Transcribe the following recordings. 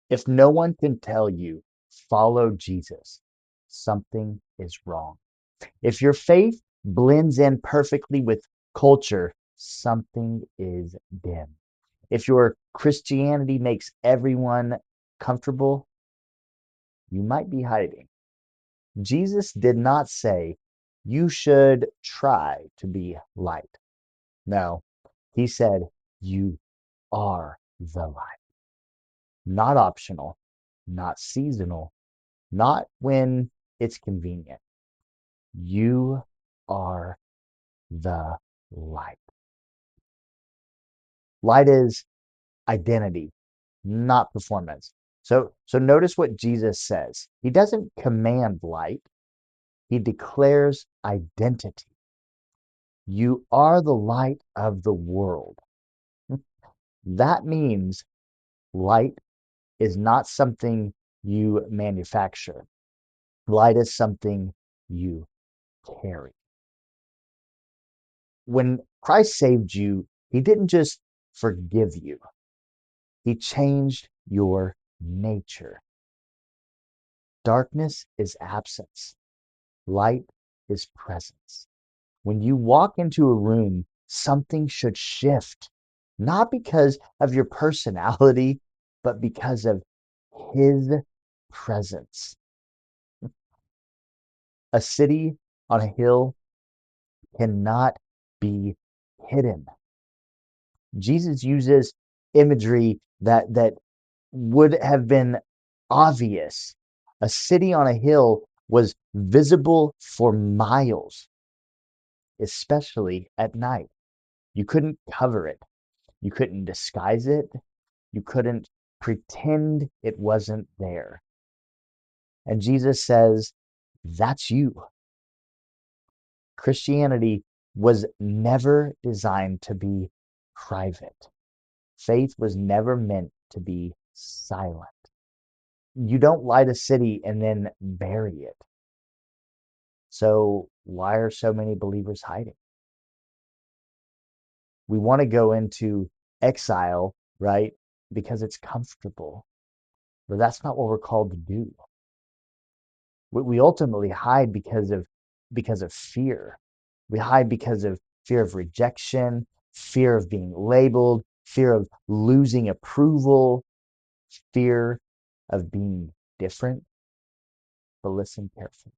If no one can tell you, follow Jesus, something is wrong. If your faith blends in perfectly with culture, something is dim. If your Christianity makes everyone comfortable, you might be hiding. Jesus did not say you should try to be light. No, he said you are the light. Not optional, not seasonal, not when it's convenient. You are the light. Light is identity, not performance. So notice what Jesus says. He doesn't command light, he declares identity. You are the light of the world. That means light is not something you manufacture. Light is something you carry. When Christ saved you, he didn't just forgive you, he changed your nature. Darkness is absence, light is presence. When you walk into a room, something should shift, not because of your personality, but because of his presence. A city on a hill cannot be hidden. Jesus uses imagery that would have been obvious. A city on a hill was visible for miles, especially at night. You couldn't cover it, you couldn't disguise it, you couldn't pretend it wasn't there. And Jesus says, that's you. Christianity was never designed to be private. Faith was never meant to be silent. You don't light a city and then bury it. So why are so many believers hiding? We want to go into exile, right? Because it's comfortable. But that's not what we're called to do. We ultimately hide because of fear. We hide because of fear of rejection, fear of being labeled, fear of losing approval, fear of being different. But listen carefully.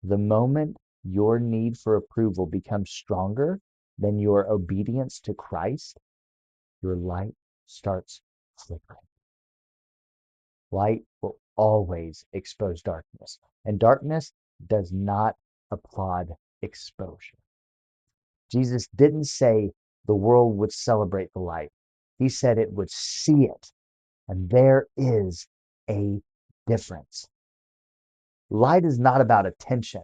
The moment your need for approval becomes stronger than your obedience to Christ, your light starts flickering. Light will always expose darkness, and darkness does not applaud exposure. Jesus didn't say the world would celebrate the light. He said it would see it, and there is a difference. Light is not about attention.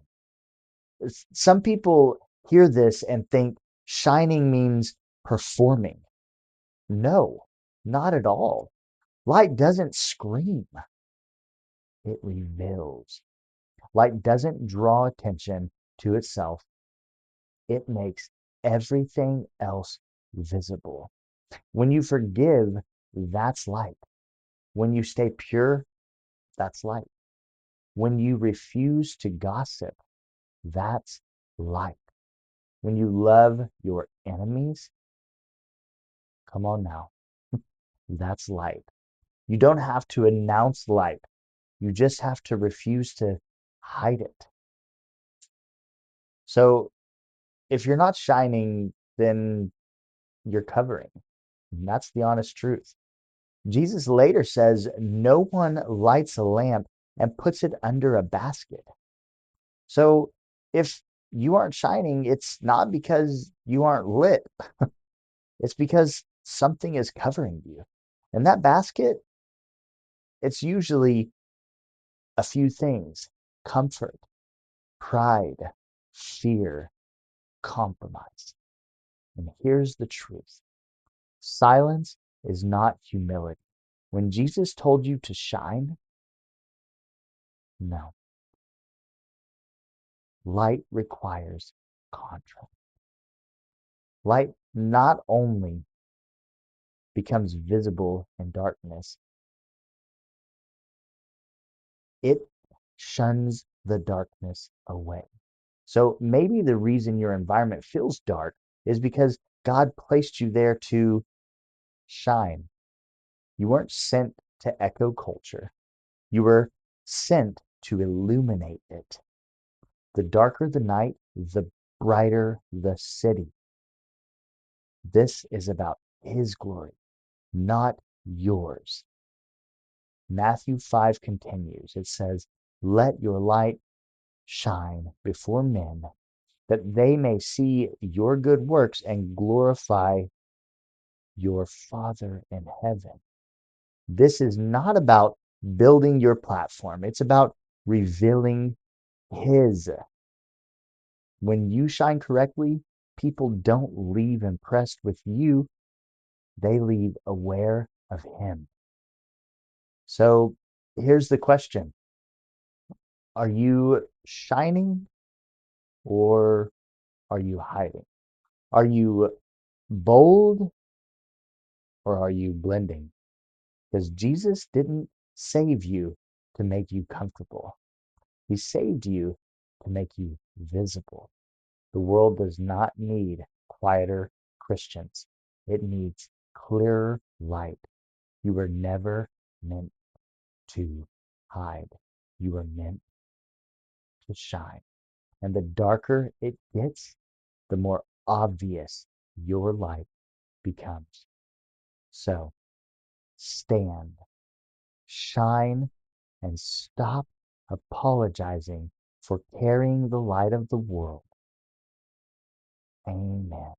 Some people hear this and think shining means performing. No, not at all. Light doesn't scream, it reveals. Light doesn't draw attention to itself, it makes everything else visible. When you forgive, that's light. When you stay pure, that's light. When you refuse to gossip, that's light. When you love your enemies, come on now, that's light. You don't have to announce light. You just have to refuse to hide it. So if you're not shining, then you're covering. And that's the honest truth. Jesus later says, no one lights a lamp and puts it under a basket. So if you aren't shining, it's not because you aren't lit, it's because something is covering you. And that basket, it's usually a few things: comfort, pride, fear, compromise. And here's the truth: silence is not humility. When Jesus told you to shine, no. Light requires contrast. Light not only becomes visible in darkness, it shuns the darkness away. So maybe the reason your environment feels dark is because God placed you there to shine. You weren't sent to echo culture. You were sent to illuminate it. The darker the night, the brighter the city. This is about His glory, not yours. Matthew 5 continues. It says, "Let your light shine before men, that they may see your good works and glorify your Father in heaven." This is not about building your platform. It's about revealing His. When you shine correctly, people don't leave impressed with you. They leave aware of Him. So here's the question. Are you shining or are you hiding? Are you bold or are you blending? Because Jesus didn't save you to make you comfortable. He saved you to make you visible. The world does not need quieter Christians. It needs clearer light. You were never meant to hide. You were meant to shine. And the darker it gets, the more obvious your light becomes. So stand, shine, and stop apologizing for carrying the light of the world. Amen.